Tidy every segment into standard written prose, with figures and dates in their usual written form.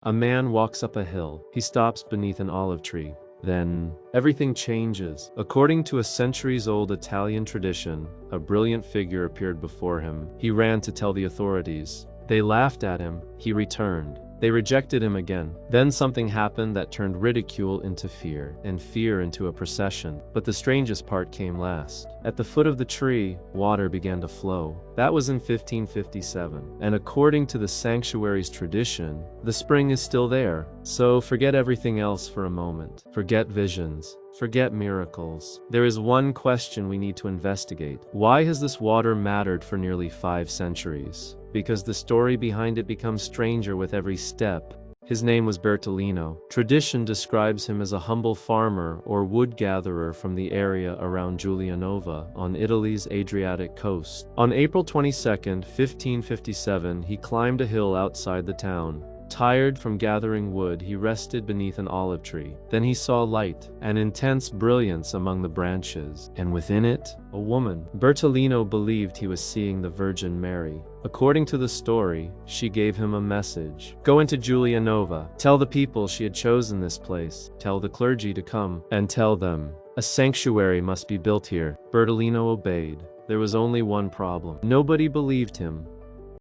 A man walks up a hill. He stops beneath an olive tree. Then, everything changes. According to a centuries-old Italian tradition, a brilliant figure appeared before him. He ran to tell the authorities. They laughed at him. He returned. They rejected him again. Then something happened that turned ridicule into fear, and fear into a procession. But the strangest part came last. At the foot of the tree, water began to flow. That was in 1557. And according to the sanctuary's tradition, the spring is still there. So forget everything else for a moment. Forget visions. Forget miracles. There is one question we need to investigate. Why has this water mattered for nearly 5 centuries? Because the story behind it becomes stranger with every step. His name was Bertolino. Tradition describes him as a humble farmer or wood gatherer from the area around Giulianova on Italy's Adriatic coast. On April 22, 1557, he climbed a hill outside the town. Tired from gathering wood, he rested beneath an olive tree. Then he saw light, an intense brilliance among the branches, and within it, a woman. Bertolino believed he was seeing the Virgin Mary. According to the story, she gave him a message. Go into Giulianova. Tell the people she had chosen this place. Tell the clergy to come, and tell them a sanctuary must be built here. Bertolino obeyed. There was only one problem. Nobody believed him.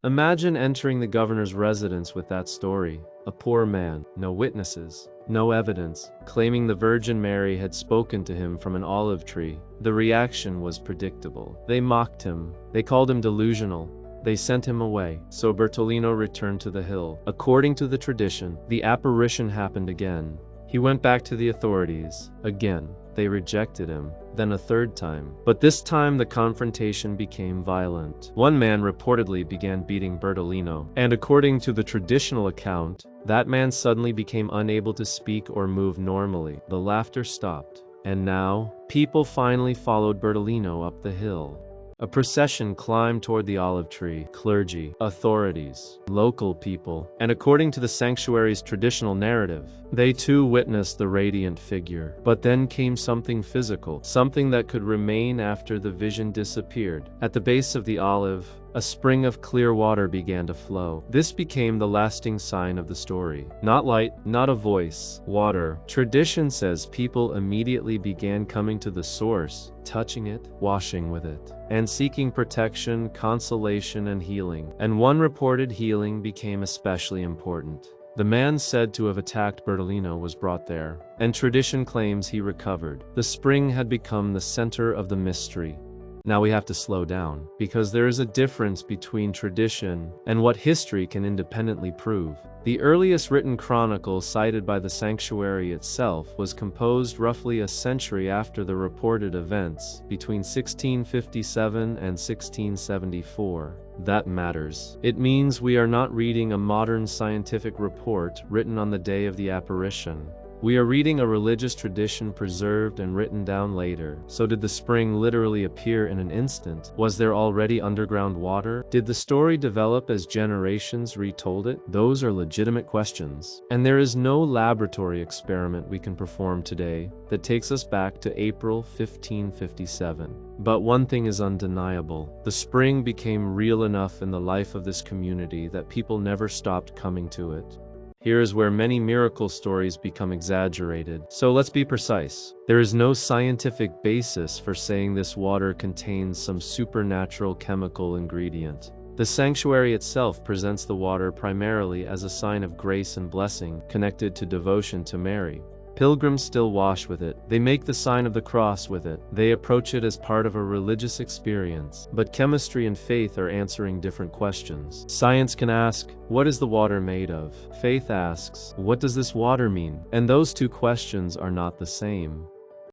Imagine entering the governor's residence with that story. A poor man, no witnesses, no evidence, claiming the Virgin Mary had spoken to him from an olive tree. The reaction was predictable. They mocked him. They called him delusional. They sent him away. So Bertolino returned to the hill. According to the tradition, the apparition happened again. He went back to the authorities. Again, they rejected him. Then a third time. But this time the confrontation became violent. One man reportedly began beating Bertolino, and according to the traditional account, that man suddenly became unable to speak or move normally. The laughter stopped, and now, people finally followed Bertolino up the hill. A procession climbed toward the olive tree. Clergy, authorities, local people, and according to the sanctuary's traditional narrative, they too witnessed the radiant figure. But then came something physical, something that could remain after the vision disappeared. At the base of the olive, a spring of clear water began to flow. This became the lasting sign of the story. Not light, not a voice, water. Tradition says people immediately began coming to the source, touching it, washing with it, and seeking protection, consolation, and healing. And one reported healing became especially important. The man said to have attacked Bertolino was brought there, and tradition claims he recovered. The spring had become the center of the mystery. Now we have to slow down, because there is a difference between tradition and what history can independently prove. The earliest written chronicle cited by the sanctuary itself was composed roughly a century after the reported events, between 1657 and 1674. That matters. It means we are not reading a modern scientific report written on the day of the apparition. We are reading a religious tradition preserved and written down later. So did the spring literally appear in an instant? Was there already underground water? Did the story develop as generations retold it? Those are legitimate questions. And there is no laboratory experiment we can perform today that takes us back to April 1557. But one thing is undeniable. The spring became real enough in the life of this community that people never stopped coming to it. Here is where many miracle stories become exaggerated. So let's be precise. There is no scientific basis for saying this water contains some supernatural chemical ingredient. The sanctuary itself presents the water primarily as a sign of grace and blessing connected to devotion to Mary. Pilgrims still wash with it. They make the sign of the cross with it. They approach it as part of a religious experience. But chemistry and faith are answering different questions. Science can ask, what is the water made of? Faith asks, what does this water mean? And those two questions are not the same.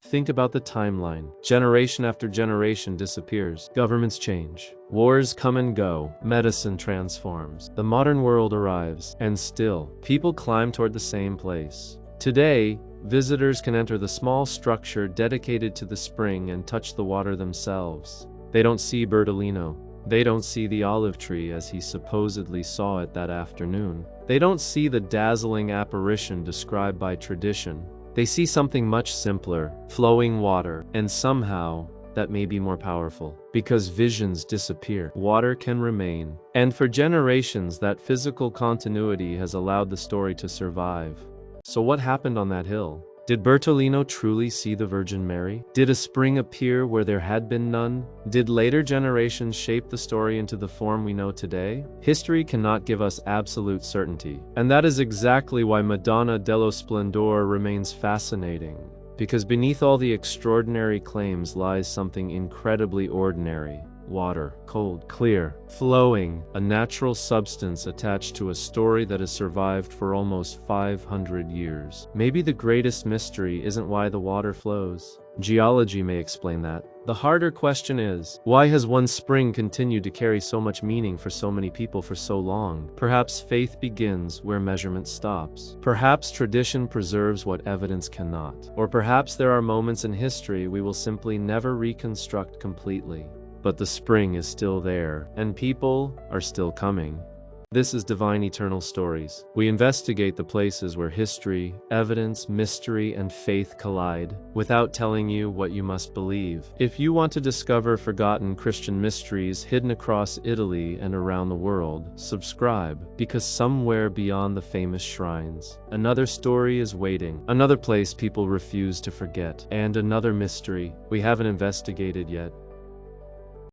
Think about the timeline. Generation after generation disappears. Governments change. Wars come and go. Medicine transforms. The modern world arrives. And still, people climb toward the same place. Today, visitors can enter the small structure dedicated to the spring and touch the water themselves. They don't see Bertolino. They don't see the olive tree as he supposedly saw it that afternoon. They don't see the dazzling apparition described by tradition. They see something much simpler, flowing water, and somehow, that may be more powerful. Because visions disappear, water can remain. And for generations, that physical continuity has allowed the story to survive. So what happened on that hill? Did Bertolino truly see the Virgin Mary? Did a spring appear where there had been none? Did later generations shape the story into the form we know today? History cannot give us absolute certainty. And that is exactly why Madonna dello Splendore remains fascinating. Because beneath all the extraordinary claims lies something incredibly ordinary. Water, cold, clear, flowing, a natural substance attached to a story that has survived for almost 500 years. Maybe the greatest mystery isn't why the water flows. Geology may explain that. The harder question is, why has one spring continued to carry so much meaning for so many people for so long? Perhaps faith begins where measurement stops. Perhaps tradition preserves what evidence cannot. Or perhaps there are moments in history we will simply never reconstruct completely. But the spring is still there, and people are still coming. This is Divine Eternal Stories. We investigate the places where history, evidence, mystery, and faith collide, without telling you what you must believe. If you want to discover forgotten Christian mysteries hidden across Italy and around the world, subscribe, because somewhere beyond the famous shrines, another story is waiting, another place people refuse to forget, and another mystery we haven't investigated yet.